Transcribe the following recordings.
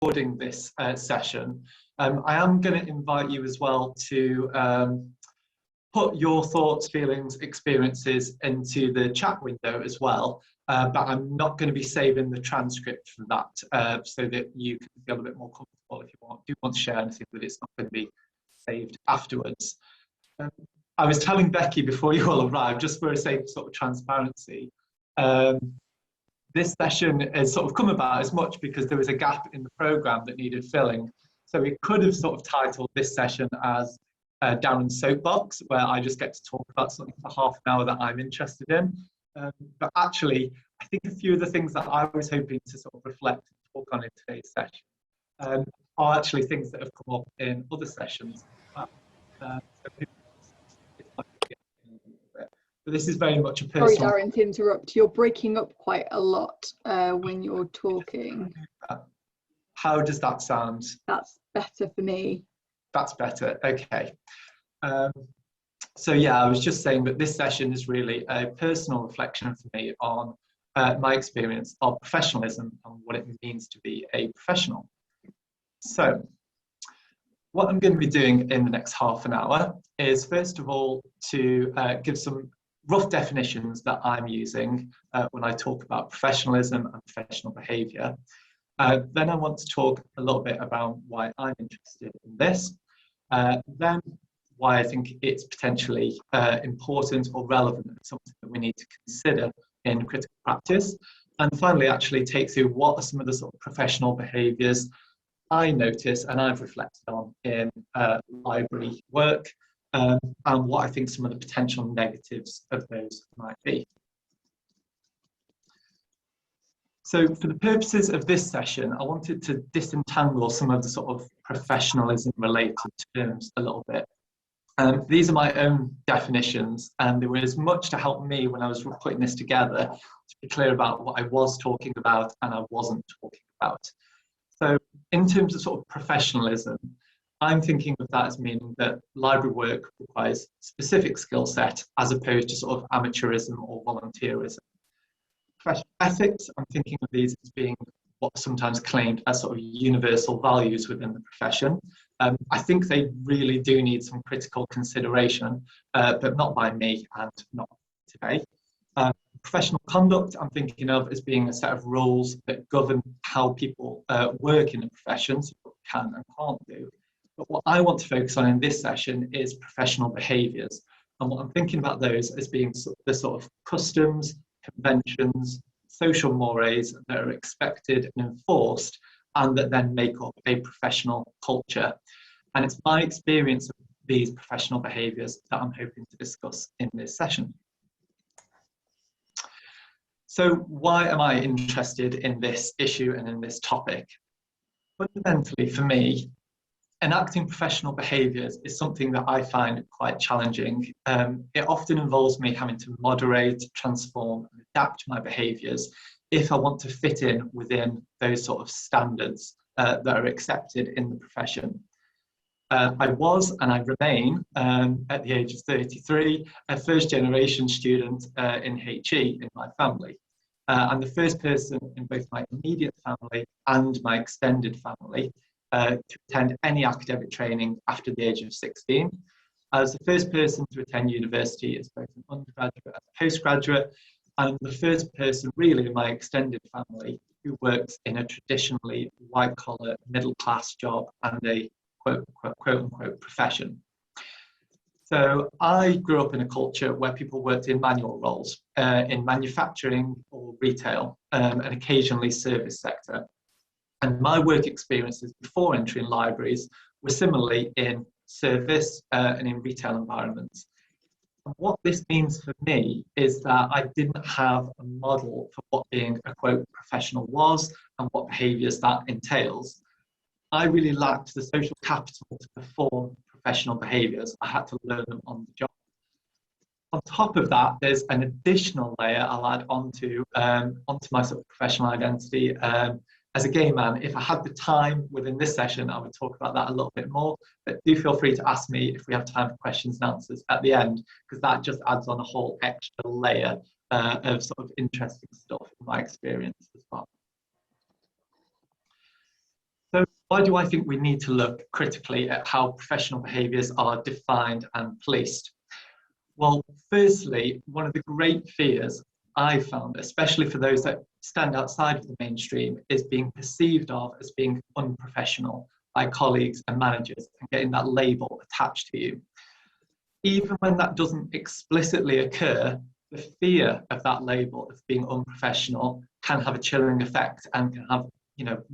recording this session. I am going to invite you as well to put your thoughts, feelings, experiences into the chat window as well, but I'm not going to be saving the transcript for that, so that you can feel a bit more comfortable if you do want to share anything, but it's not going to be saved afterwards. I was telling Becky before you all arrived, just for the sake of sort of transparency, this session has sort of come about as much because there was a gap in the programme that needed filling. So we could have sort of titled this session as Darren's Soapbox, where I just get to talk about something for half an hour that I'm interested in. But actually, I think a few of the things that I was hoping to sort of reflect and talk on in today's session are actually things that have come up in other sessions. But this is very much a personal... Sorry, Darren, to interrupt. You're breaking up quite a lot when you're talking. How does that sound? That's better for me. That's better, okay. So yeah, I was just saying that this session is really a personal reflection for me on my experience of professionalism and what it means to be a professional. So what I'm going to be doing in the next half an hour is, first of all, to give some rough definitions that I'm using when I talk about professionalism and professional behaviour. Then I want to talk a little bit about why I'm interested in this, then why I think it's potentially important or relevant and something that we need to consider in critical practice, and finally actually take through what are some of the sort of professional behaviours I notice and I've reflected on in library work, and what I think some of the potential negatives of those might be. So for the purposes of this session, I wanted to disentangle some of the sort of professionalism related terms a little bit. These are my own definitions, and there was much to help me when I was putting this together to be clear about what I was talking about and I wasn't talking about. So in terms of sort of professionalism, I'm thinking of that as meaning that library work requires specific skill set as opposed to sort of amateurism or volunteerism. Professional ethics, I'm thinking of these as being what's sometimes claimed as sort of universal values within the profession. I think they really do need some critical consideration, but not by me and not today. Professional conduct, I'm thinking of as being a set of rules that govern how people work in a profession, so what they can and can't do. But what I want to focus on in this session is professional behaviours. And what I'm thinking about those as being the sort of customs, conventions, social mores that are expected and enforced and that then make up a professional culture. And it's my experience of these professional behaviours that I'm hoping to discuss in this session. So why am I interested in this issue and in this topic? Fundamentally, for me, enacting professional behaviours is something that I find quite challenging. It often involves me having to moderate, transform, and adapt my behaviours if I want to fit in within those sort of standards that are accepted in the profession. I was and I remain, at the age of 33, a first-generation student in HE in my family. I'm the first person in both my immediate family and my extended family to attend any academic training after the age of 16. I was the first person to attend university as both an undergraduate and a postgraduate, and the first person really in my extended family who works in a traditionally white-collar, middle-class job and a quote-unquote profession. So I grew up in a culture where people worked in manual roles, in manufacturing or retail, and occasionally service sector. And my work experiences before entering libraries were similarly in service and in retail environments. And what this means for me is that I didn't have a model for what being a quote professional was and what behaviours that entails. I really lacked the social capital to perform professional behaviours. I had to learn them on the job. On top of that, there's an additional layer I'll add onto my sort of professional identity. As a gay man, if I had the time within this session, I would talk about that a little bit more, but do feel free to ask me if we have time for questions and answers at the end, because that just adds on a whole extra layer of sort of interesting stuff in my experience as well. So Why do I think we need to look critically at how professional behaviours are defined and policed? Well, firstly, one of the great fears I found, especially for those that stand outside of the mainstream, is being perceived of as being unprofessional by colleagues and managers and getting that label attached to you. Even when that doesn't explicitly occur, the fear of that label of being unprofessional can have a chilling effect and can have,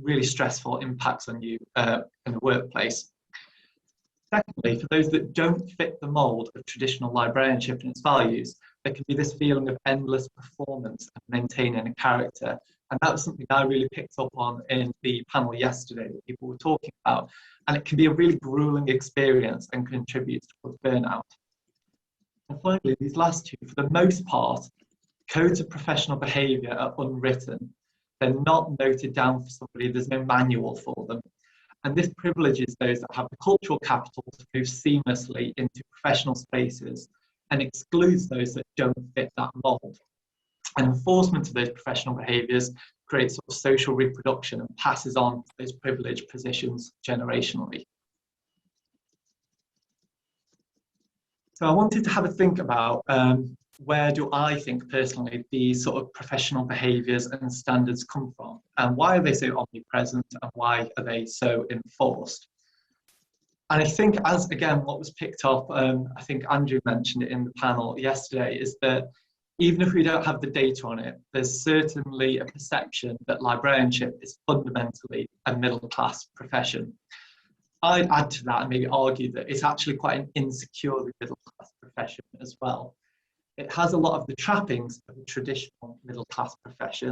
really stressful impacts on you in the workplace. Secondly, for those that don't fit the mould of traditional librarianship and its values, there can be this feeling of endless performance and maintaining a character. And that was something I really picked up on in the panel yesterday that people were talking about. And it can be a really grueling experience and contributes towards burnout. And finally, these last two, for the most part, codes of professional behaviour are unwritten. They're not noted down for somebody, there's no manual for them. And this privileges those that have the cultural capital to move seamlessly into professional spaces and excludes those that don't fit that mould. And enforcement of those professional behaviours creates sort of social reproduction and passes on those privileged positions generationally. So I wanted to have a think about where do I think personally these sort of professional behaviours and standards come from, and why are they so omnipresent, and why are they so enforced? And I think, as again what was picked up, I think Andrew mentioned it in the panel yesterday, is that even if we don't have the data on it, there's certainly a perception that librarianship is fundamentally a middle-class profession. I'd add to that and maybe argue that it's actually quite an insecurely middle-class profession as well. It has a lot of the trappings of a traditional middle-class profession,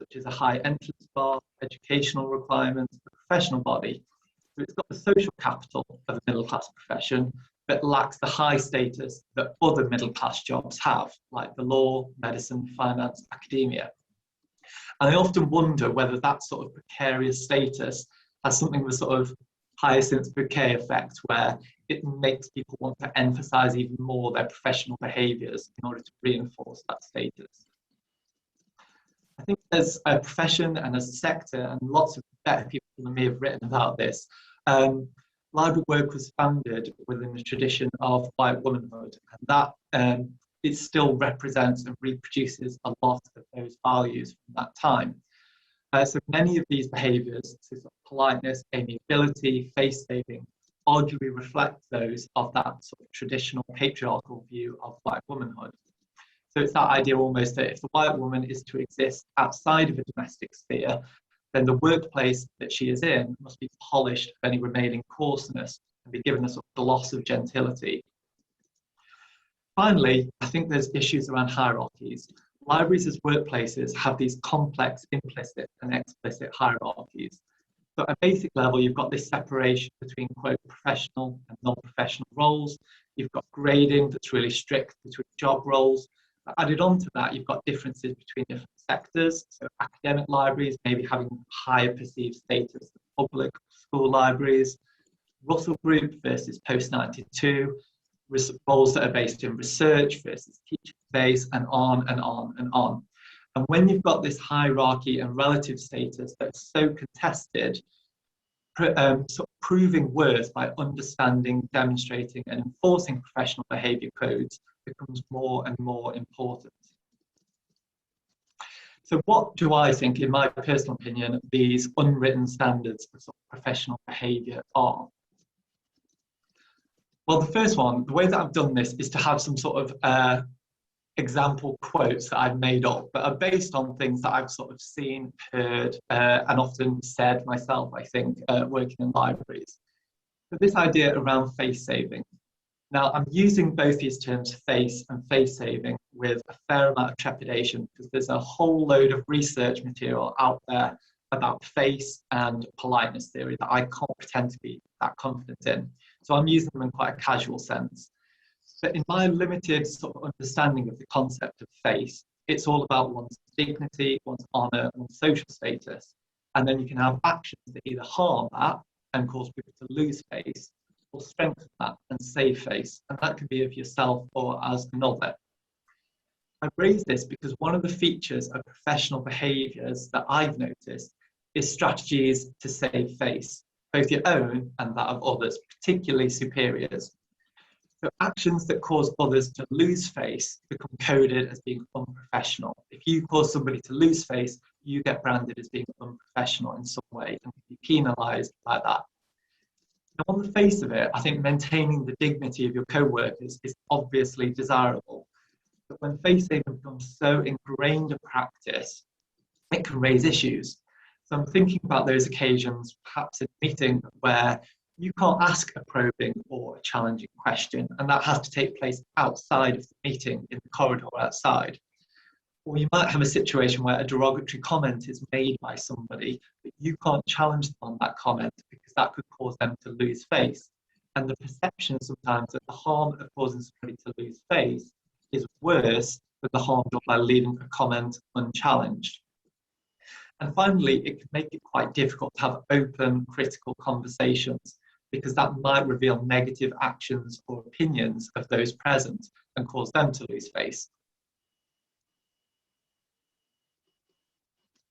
such as a high entrance bar, educational requirements, a professional body. So it's got the social capital of a middle-class profession, but lacks the high status that other middle-class jobs have, like the law, medicine, finance, academia. And I often wonder whether that sort of precarious status has something of a sort of hyacinth bouquet effect, where it makes people want to emphasize even more their professional behaviors in order to reinforce that status. I think as a profession and as a sector, and lots of better people than me have written about this, library work was founded within the tradition of white womanhood, and that it still represents and reproduces a lot of those values from that time. So many of these behaviours, so sort of politeness, amiability, face-saving, arguably reflect those of that sort of traditional patriarchal view of white womanhood. So it's that idea almost that if the white woman is to exist outside of a domestic sphere, then the workplace that she is in must be polished of any remaining coarseness and be given a sort of gloss of gentility. Finally, I think there's issues around hierarchies. Libraries as workplaces have these complex implicit and explicit hierarchies. So at a basic level, you've got this separation between, quote, professional and non-professional roles. You've got grading that's really strict between job roles. Added on to that, you've got differences between different sectors. So academic libraries maybe having higher perceived status than public school libraries. Russell Group versus post-92. Roles that are based in research versus teaching space, and on and on and on. And when you've got this hierarchy and relative status that's so contested, sort of proving worth by understanding, demonstrating and enforcing professional behaviour codes becomes more and more important. So what do I think, in my personal opinion, these unwritten standards of sort of professional behaviour are? Well, the first one, the way that I've done this is to have some sort of example quotes that I've made up that are based on things that I've sort of seen, heard, and often said myself, I think, working in libraries. So this idea around face saving. Now, I'm using both these terms, face and face saving, with a fair amount of trepidation, because there's a whole load of research material out there about face and politeness theory that I can't pretend to be that confident in. So I'm using them in quite a casual sense. But in my limited sort of understanding of the concept of face, it's all about one's dignity, one's honour, one's social status. And then you can have actions that either harm that and cause people to lose face, or strengthen that and save face. And that can be of yourself or as another. I raise this because one of the features of professional behaviours that I've noticed is strategies to save face. both your own and that of others, particularly superiors. So actions that cause others to lose face become coded as being unprofessional. If you cause somebody to lose face, you get branded as being unprofessional in some way and can be penalised by that. Now, on the face of it, I think maintaining the dignity of your co-workers is obviously desirable. But when face-saving becomes so ingrained a practice, it can raise issues. So I'm thinking about those occasions, perhaps in a meeting where you can't ask a probing or a challenging question, and that has to take place outside of the meeting, in the corridor outside. Or you might have a situation where a derogatory comment is made by somebody, but you can't challenge them on that comment because that could cause them to lose face. And the perception sometimes that the harm of causing somebody to lose face is worse than the harm done by leaving a comment unchallenged. And finally, it can make it quite difficult to have open, critical conversations because that might reveal negative actions or opinions of those present and cause them to lose face.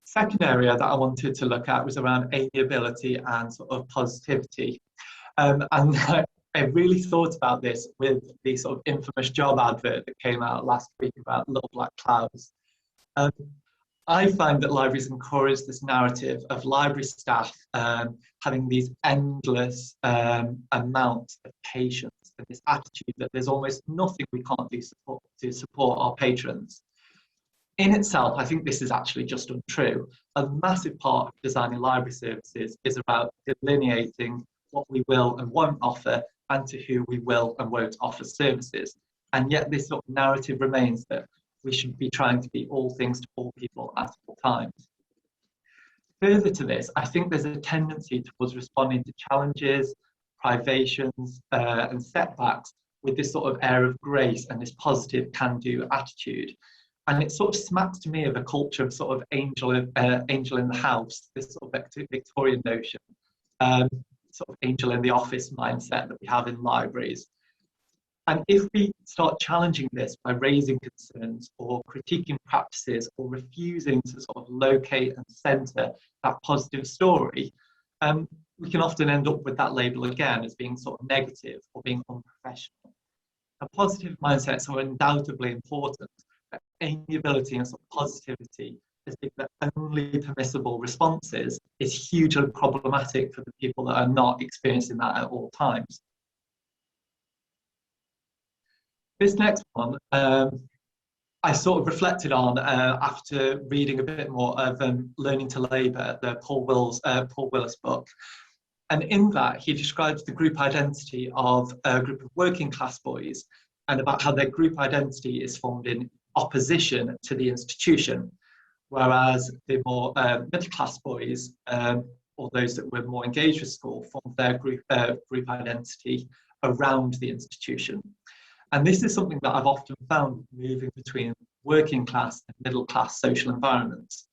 Second area that I wanted to look at was around amiability and sort of positivity. And I really thought about this with the sort of infamous job advert that came out last week about little black clouds. I find that libraries encourage this narrative of library staff having these endless amounts of patience and this attitude that there's almost nothing we can't do to support our patrons. In itself, I think this is actually just untrue. A massive part of designing library services is about delineating what we will and won't offer and to who we will and won't offer services. And yet this sort of narrative remains that we should be trying to be all things to all people at all times. Further to this, I think there's a tendency towards responding to challenges, privations, and setbacks with this sort of air of grace and this positive can-do attitude. And it sort of smacks to me of a culture of sort of angel in the house, this sort of Victorian notion, sort of angel in the office mindset that we have in libraries. And if we start challenging this by raising concerns or critiquing practices or refusing to sort of locate and centre that positive story, we can often end up with that label again as being sort of negative or being unprofessional. Now, positive mindsets are undoubtedly important, but amiability and sort of positivity as being the only permissible responses is hugely problematic for the people that are not experiencing that at all times. This next one, I sort of reflected on after reading a bit more of Learning to Labour, the Paul Willis book. And in that, he describes the group identity of a group of working class boys and about how their group identity is formed in opposition to the institution, whereas the more middle class boys, or those that were more engaged with school, formed their group identity around the institution. And this is something that I've often found moving between working class and middle class social environments.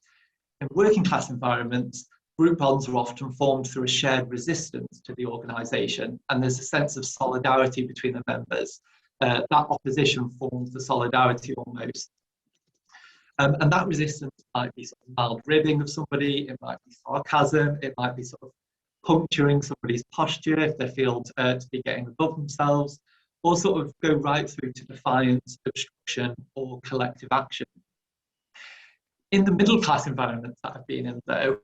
In working class environments, group bonds are often formed through a shared resistance to the organisation, and there's a sense of solidarity between the members. That opposition forms the solidarity almost. And that resistance might be sort of mild ribbing of somebody, it might be sarcasm, it might be sort of puncturing somebody's posture if they feel to be getting above themselves, or sort of go right through to defiance, obstruction, or collective action. In the middle class environments that I've been in, though,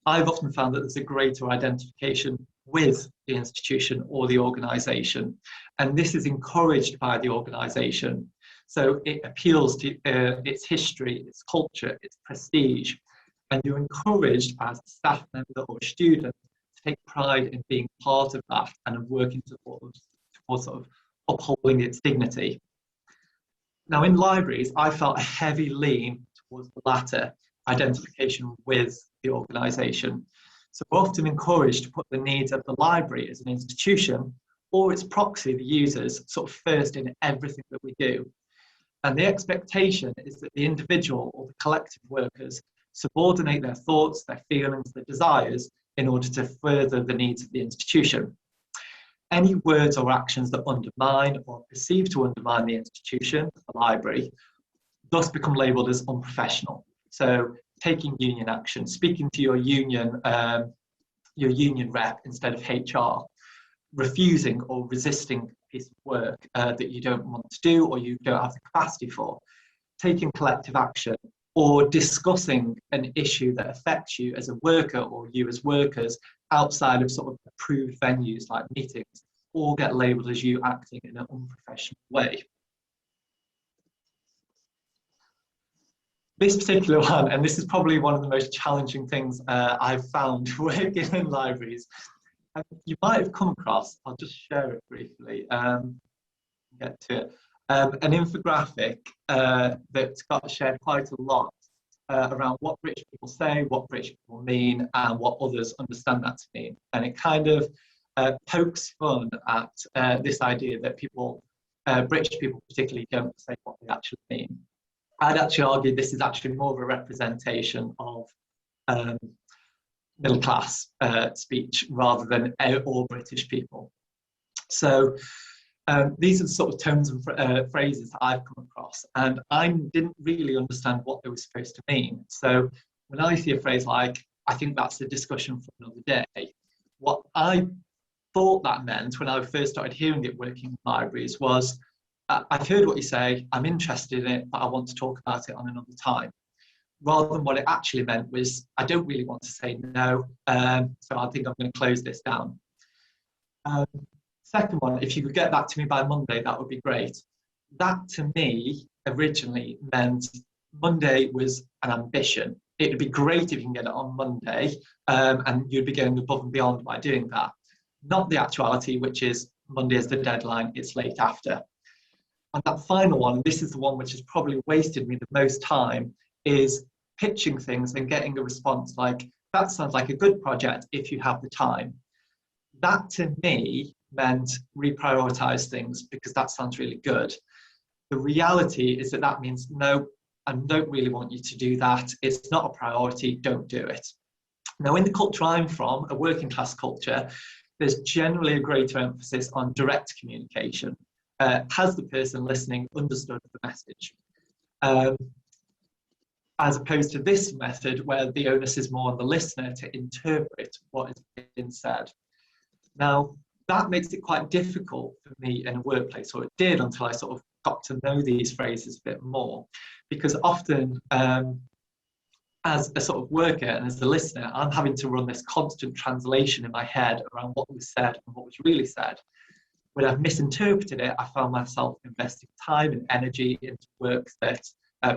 I've often found that there's a greater identification with the institution or the organisation, and this is encouraged by the organisation. So it appeals to its history, its culture, its prestige, and you're encouraged as a staff member or student to take pride in being part of that and of working towards sort of upholding its dignity. Now, in libraries, I felt a heavy lean towards the latter, identification with the organisation. So we're often encouraged to put the needs of the library as an institution or its proxy, the users, sort of first in everything that we do. And the expectation is that the individual or the collective workers subordinate their thoughts, their feelings, their desires in order to further the needs of the institution. Any words or actions that undermine or are perceived to undermine the institution, the library, thus become labelled as unprofessional. So taking union action, speaking to your union your union rep instead of HR, refusing or resisting a piece of work that you don't want to do or you don't have the capacity for, taking collective action, or discussing an issue that affects you as a worker or you as workers outside of sort of approved venues like meetings, all get labelled as you acting in an unprofessional way. This particular one, and this is probably one of the most challenging things I've found working in libraries, you might have come across, I'll just share it briefly, get to it, an infographic that's got shared quite a lot around what rich people say, what rich people mean, and what others understand that to mean. And it kind of pokes fun at this idea that people, British people particularly, don't say what they actually mean. I'd actually argue this is actually more of a representation of middle class speech rather than all British people. So these are the sort of terms and phrases that I've come across, and I didn't really understand what they were supposed to mean. So when I see a phrase like, I think that's a discussion for another day, what I thought that meant when I first started hearing it working in libraries was, I've heard what you say, I'm interested in it, but I want to talk about it on another time. Rather than what it actually meant was, I don't really want to say no, so I think I'm going to close this down. Second one, if you could get that to me by Monday, that would be great. That to me originally meant Monday was an ambition. It would be great if you can get it on Monday, and you'd be going above and beyond by doing that. Not the actuality, which is Monday is the deadline, it's late after. And that final one, this is the one which has probably wasted me the most time, is pitching things and getting a response like, that sounds like a good project if you have the time. That to me meant reprioritize things because that sounds really good. The reality is that that means no, I don't really want you to do that. It's not a priority, don't do it. Now, in the culture I'm from, a working class culture, there's generally a greater emphasis on direct communication. Has the person listening understood the message? As opposed to this method where the onus is more on the listener to interpret what has been said. Now, that makes it quite difficult for me in a workplace, or it did until I sort of got to know these phrases a bit more, because often as a sort of worker and as a listener, I'm having to run this constant translation in my head around what was said and what was really said. When I've misinterpreted it, I found myself investing time and energy into works that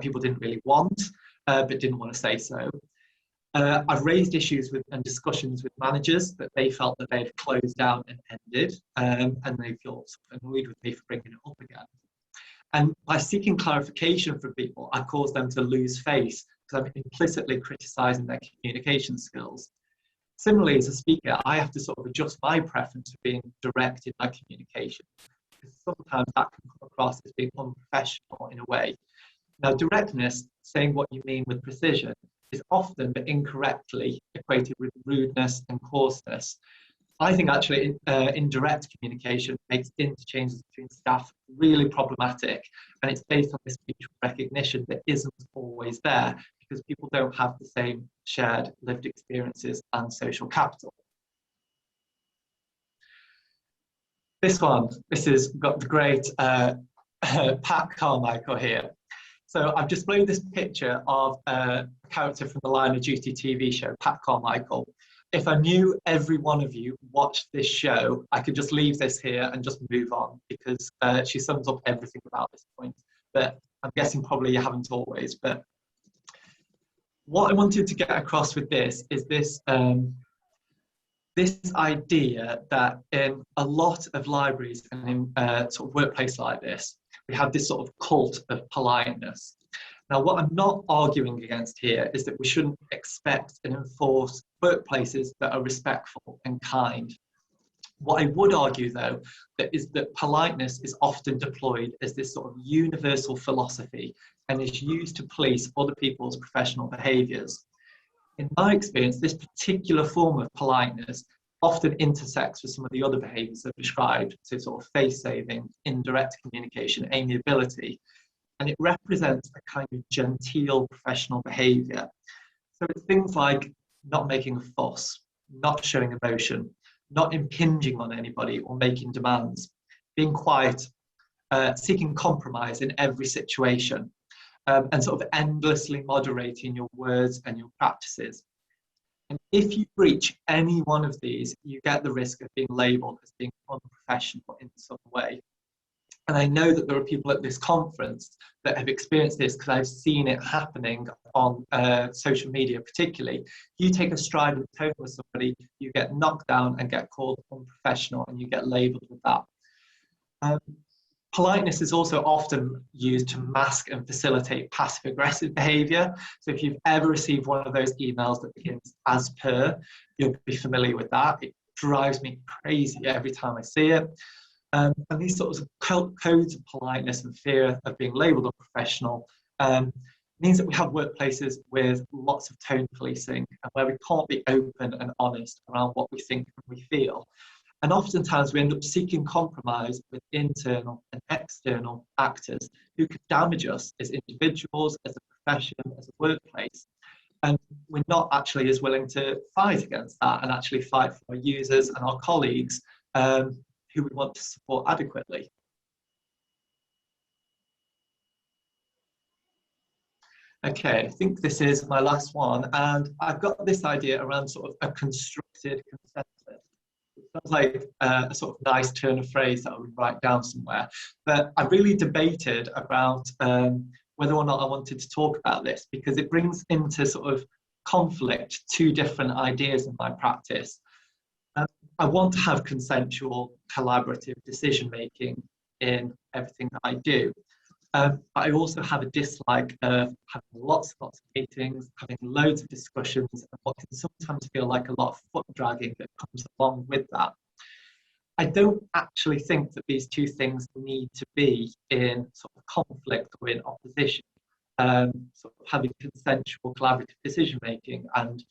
people didn't really want, but didn't want to say so. I've raised issues with and discussions with managers that they felt that they'd closed down and ended, and they feel sort of annoyed with me for bringing it up again. And by seeking clarification from people, I cause them to lose face because I'm implicitly criticising their communication skills. Similarly, as a speaker, I have to sort of adjust my preference for being direct in my communication, because sometimes that can come across as being unprofessional in a way. Now, directness, saying what you mean with precision, is often but incorrectly equated with rudeness and coarseness. I think actually indirect communication makes interchanges between staff really problematic, and it's based on this mutual recognition that isn't always there because people don't have the same shared lived experiences and social capital. This has got the great Pat Carmichael here. So I've displayed this picture of a character from the Line of Duty TV show, Pat Carmichael. If I knew every one of you watched this show, I could just leave this here and just move on, because she sums up everything about this point. But I'm guessing probably you haven't always. But what I wanted to get across with this is this, this idea that in a lot of libraries and in sort of workplace like this, we have this sort of cult of politeness. Now, what I'm not arguing against here is that we shouldn't expect and enforce workplaces that are respectful and kind. What I would argue, though, is that politeness is often deployed as this sort of universal philosophy and is used to police other people's professional behaviours. In my experience, this particular form of politeness often intersects with some of the other behaviours that are described, so sort of face-saving, indirect communication, amiability, and it represents a kind of genteel professional behaviour. So it's things like not making a fuss, not showing emotion, not impinging on anybody or making demands, being quiet, seeking compromise in every situation, and sort of endlessly moderating your words and your practices. And if you breach any one of these, you get the risk of being labelled as being unprofessional in some way. And I know that there are people at this conference that have experienced this because I've seen it happening on social media particularly. You take a strident tone with somebody, you get knocked down and get called unprofessional, and you get labelled with that. Politeness is also often used to mask and facilitate passive-aggressive behaviour. So if you've ever received one of those emails that begins "as per," you'll be familiar with that. It drives me crazy every time I see it. And these sorts of codes of politeness and fear of being labelled unprofessional means that we have workplaces with lots of tone policing and where we can't be open and honest around what we think and we feel. And oftentimes we end up seeking compromise with internal and external actors who could damage us as individuals, as a profession, as a workplace. And we're not actually as willing to fight against that and actually fight for our users and our colleagues who we want to support adequately. Okay, I think this is my last one, and I've got this idea around sort of a constructed consensus. It sounds like a sort of nice turn of phrase that I would write down somewhere, but I really debated about whether or not I wanted to talk about this, because it brings into sort of conflict two different ideas in my practice. I want to have consensual, collaborative decision-making in everything that I do. But I also have a dislike of having lots and lots of meetings, having loads of discussions, and what can sometimes feel like a lot of foot dragging that comes along with that. I don't actually think that these two things need to be in sort of conflict or in opposition. Sort of having consensual, collaborative decision-making and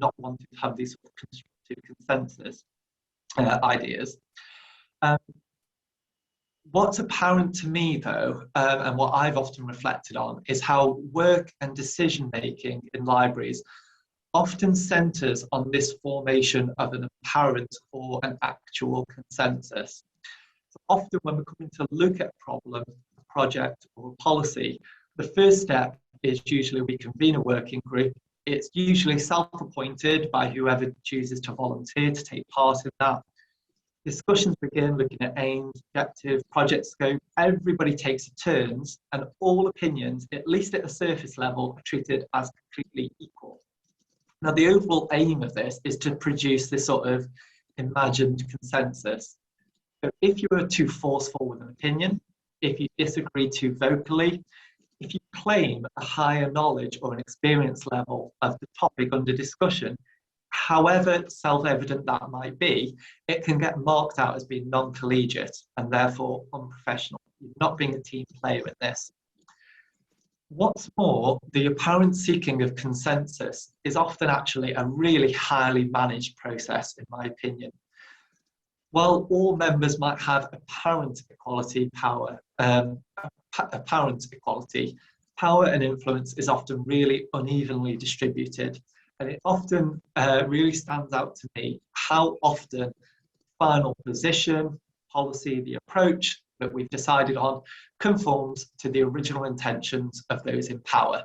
not wanting to have these sort of constructive consensus ideas. What's apparent to me, though, and what I've often reflected on, is how work and decision-making in libraries often centres on this formation of an apparent or an actual consensus. So often when we're coming to look at a problem, a project, or a policy, the first step is usually we convene a working group. It's usually self-appointed by whoever chooses to volunteer to take part in that. Discussions begin looking at aims, objectives, project scope. Everybody takes turns, and all opinions, at least at a surface level, are treated as completely equal. Now, the overall aim of this is to produce this sort of imagined consensus. So if you are too forceful with an opinion, if you disagree too vocally, if you claim a higher knowledge or an experience level of the topic under discussion, however self-evident that might be, it can get marked out as being non-collegiate and therefore unprofessional. You're not being a team player in this. What's more, the apparent seeking of consensus is often actually a really highly managed process, in my opinion. While all members might have apparent equality, power and influence is often really unevenly distributed. And it often really stands out to me how often final position, policy, the approach that we've decided on conforms to the original intentions of those in power.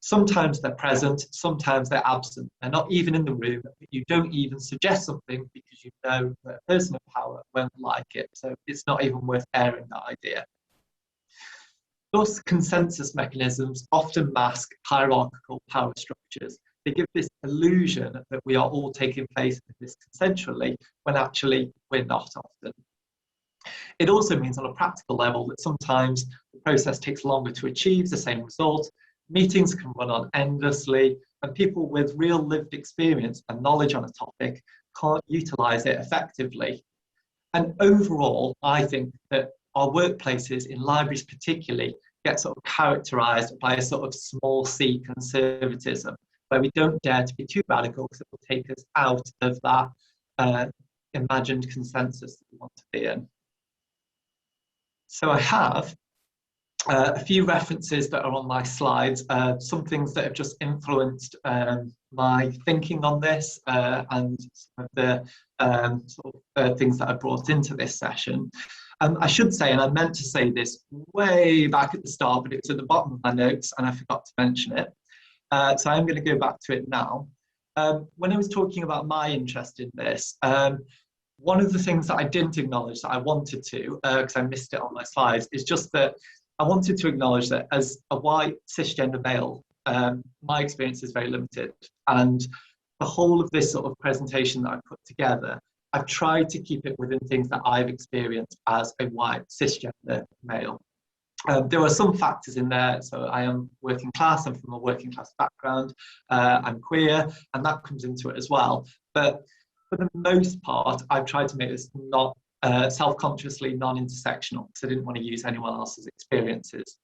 Sometimes they're present, sometimes they're absent. They're not even in the room, but you don't even suggest something because you know that a person of power won't like it. So it's not even worth airing that idea. Thus, consensus mechanisms often mask hierarchical power structures. They give this illusion that we are all taking place in this consensually, when actually we're not often. It also means on a practical level that sometimes the process takes longer to achieve the same result. Meetings can run on endlessly, and people with real lived experience and knowledge on a topic can't utilise it effectively. And overall, I think that our workplaces, in libraries particularly, get sort of characterised by a sort of small c conservatism, where we don't dare to be too radical because it will take us out of that imagined consensus that we want to be in. So I have A few references that are on my slides, some things that have just influenced my thinking on this, and some of the things that I brought into this session. I should say, and I meant to say this way back at the start, but it's at the bottom of my notes and I forgot to mention it. So I'm going to go back to it now. When I was talking about my interest in this, one of the things that I didn't acknowledge that I wanted to, because I missed it on my slides, is just that I wanted to acknowledge that as a white cisgender male, my experience is very limited. And the whole of this sort of presentation that I've put together, I've tried to keep it within things that I've experienced as a white cisgender male. There are some factors in there. So I am working class, I'm from a working class background, I'm queer, and that comes into it as well. But for the most part, I've tried to make this not self-consciously non-intersectional, because I didn't want to use anyone else's experiences.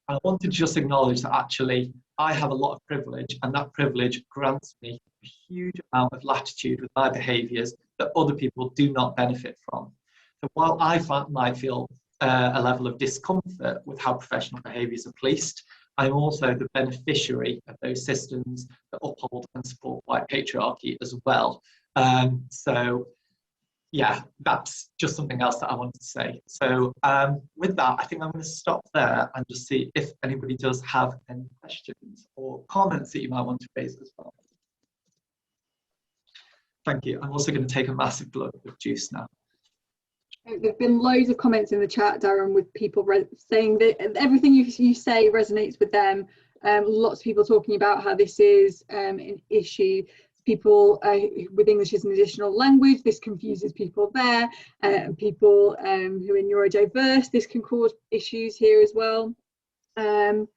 And I wanted to just acknowledge that actually I have a lot of privilege, and that privilege grants me a huge amount of latitude with my behaviours that other people do not benefit from. So while I might feel a level of discomfort with how professional behaviours are policed, I'm also the beneficiary of those systems that uphold and support white patriarchy as well. So yeah, that's just something else that I wanted to say. So with that, I think I'm going to stop there and just see if anybody does have any questions or comments that you might want to raise as well. Thank you. I'm also going to take a massive glug of juice now. There've been loads of comments in the chat, Darren, with people saying that everything you say resonates with them. Lots of people talking about how this is an issue. People with English as an additional language, this confuses people there. People who are neurodiverse, this can cause issues here as well. Most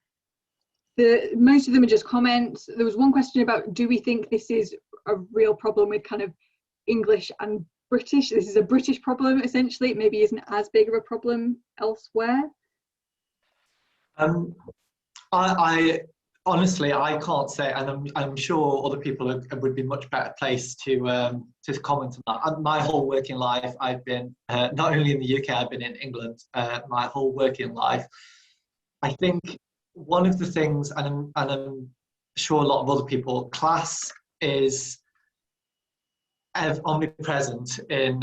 of them are just comments. There was one question about, do we think this is a real problem with kind of English and British? This is a British problem, essentially. It maybe isn't as big of a problem elsewhere. I honestly, I can't say, and I'm sure other people would be much better placed to comment on that. My whole working life, I've been not only in the UK, I've been in England. My whole working life, I think one of the things, and I'm sure a lot of other people, class is omnipresent in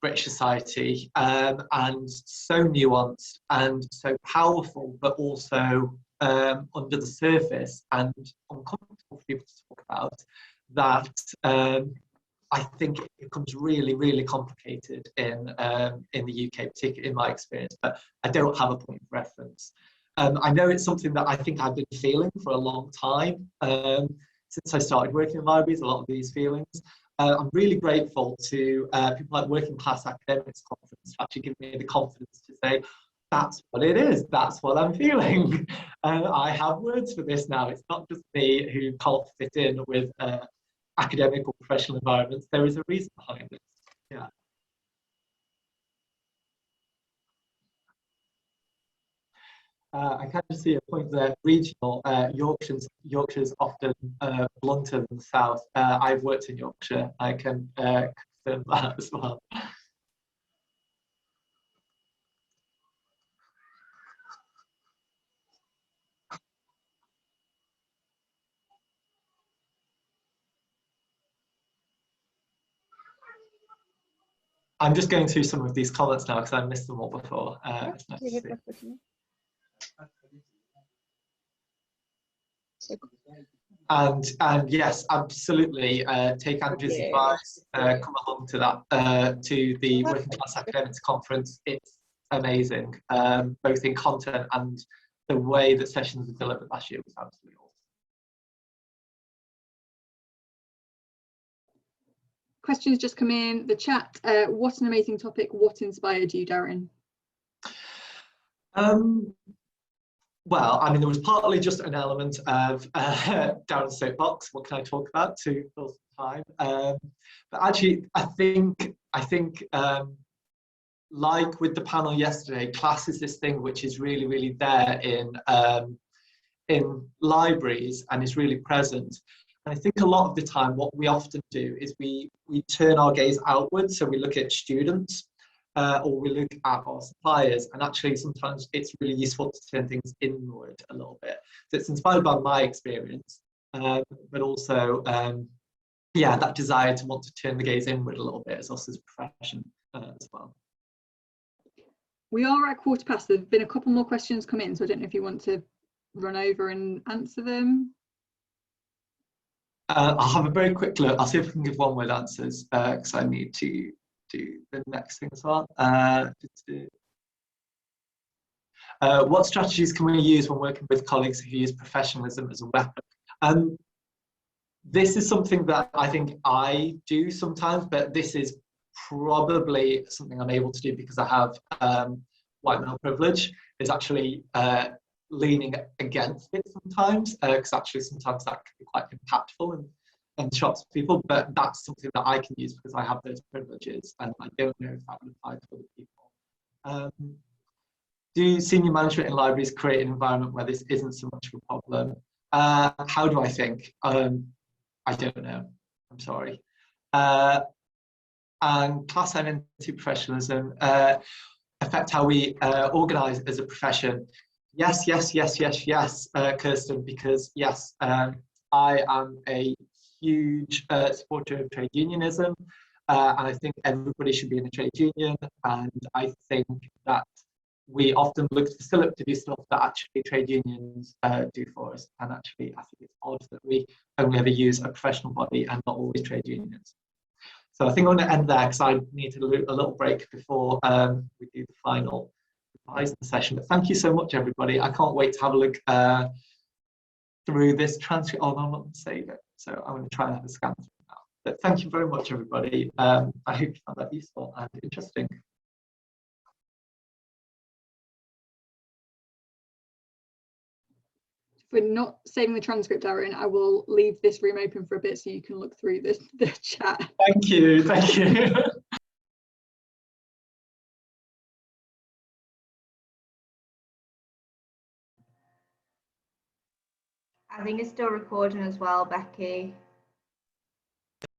British society, and so nuanced and so powerful, but also under the surface and uncomfortable for people to talk about, that I think it becomes really, really complicated in the UK, particularly in my experience, but I don't have a point of reference. I know it's something that I think I've been feeling for a long time. Since I started working in libraries, a lot of these feelings. I'm really grateful to people like Working Class Academics Conference for actually giving me the confidence to say, that's what it is, that's what I'm feeling. I have words for this now. It's not just me who can't fit in with academic or professional environments. There is a reason behind it. Yeah. I kind of see a point there. Regional, Yorkshire's often blunter than the South. I've worked in Yorkshire. I can confirm that as well. I'm just going through some of these comments now because I missed them all before. It's nice to see. And yes, absolutely. Take Andrew's advice. Come along to that, to the Working Class Academics Conference. It's amazing, both in content and the way that sessions were delivered last year was absolutely awesome. Questions just come in the chat. What an amazing topic. What inspired you, Darren? Well, I mean, there was partly just an element of Darren's soapbox. What can I talk about to fill some time? But actually, I think like with the panel yesterday, class is this thing which is really, really there in libraries and is really present. And I think a lot of the time, what we often do is we turn our gaze outwards, so we look at students. or we look at our suppliers, and actually sometimes it's really useful to turn things inward a little bit. So it's inspired by my experience, but also yeah, that desire to want to turn the gaze inward a little bit as us as a profession as well. We are at 15:15. There've been a couple more questions come in, so I don't know if you want to run over and answer them. I'll have a very quick look. I'll see if we can give one-word answers because I need to do the next thing as well. What strategies can we use when working with colleagues who use professionalism as a weapon? This is something that I think I do sometimes, but this is probably something I'm able to do because I have white male privilege, is actually leaning against it sometimes, because actually sometimes that can be quite impactful and shocks people, but that's something that I can use because I have those privileges, and I don't know if that would apply to other people. Do senior management in libraries create an environment where this isn't so much of a problem? How do I think? I don't know, I'm sorry. And class identity professionalism affect how we organise as a profession. Yes, yes, yes, yes, yes, Kirsten, because yes, I am a huge supporter of trade unionism, and I think everybody should be in a trade union, and I think that we often look to Philip to do stuff that actually trade unions do for us, and actually I think it's odd that we only ever use a professional body and not always trade unions. So I think I'm going to end there because I need to do a little break before we do the final advising session. But thank you so much, everybody. I can't wait to have a look through this transcript. Oh, no, I'm not going to save it. So I'm going to try and have a scan through now. But thank you very much, everybody. I hope you found that useful and interesting. If we're not saving the transcript, Darren, I will leave this room open for a bit so you can look through the chat. Thank you. Thank you. I think it's still recording as well, Becky.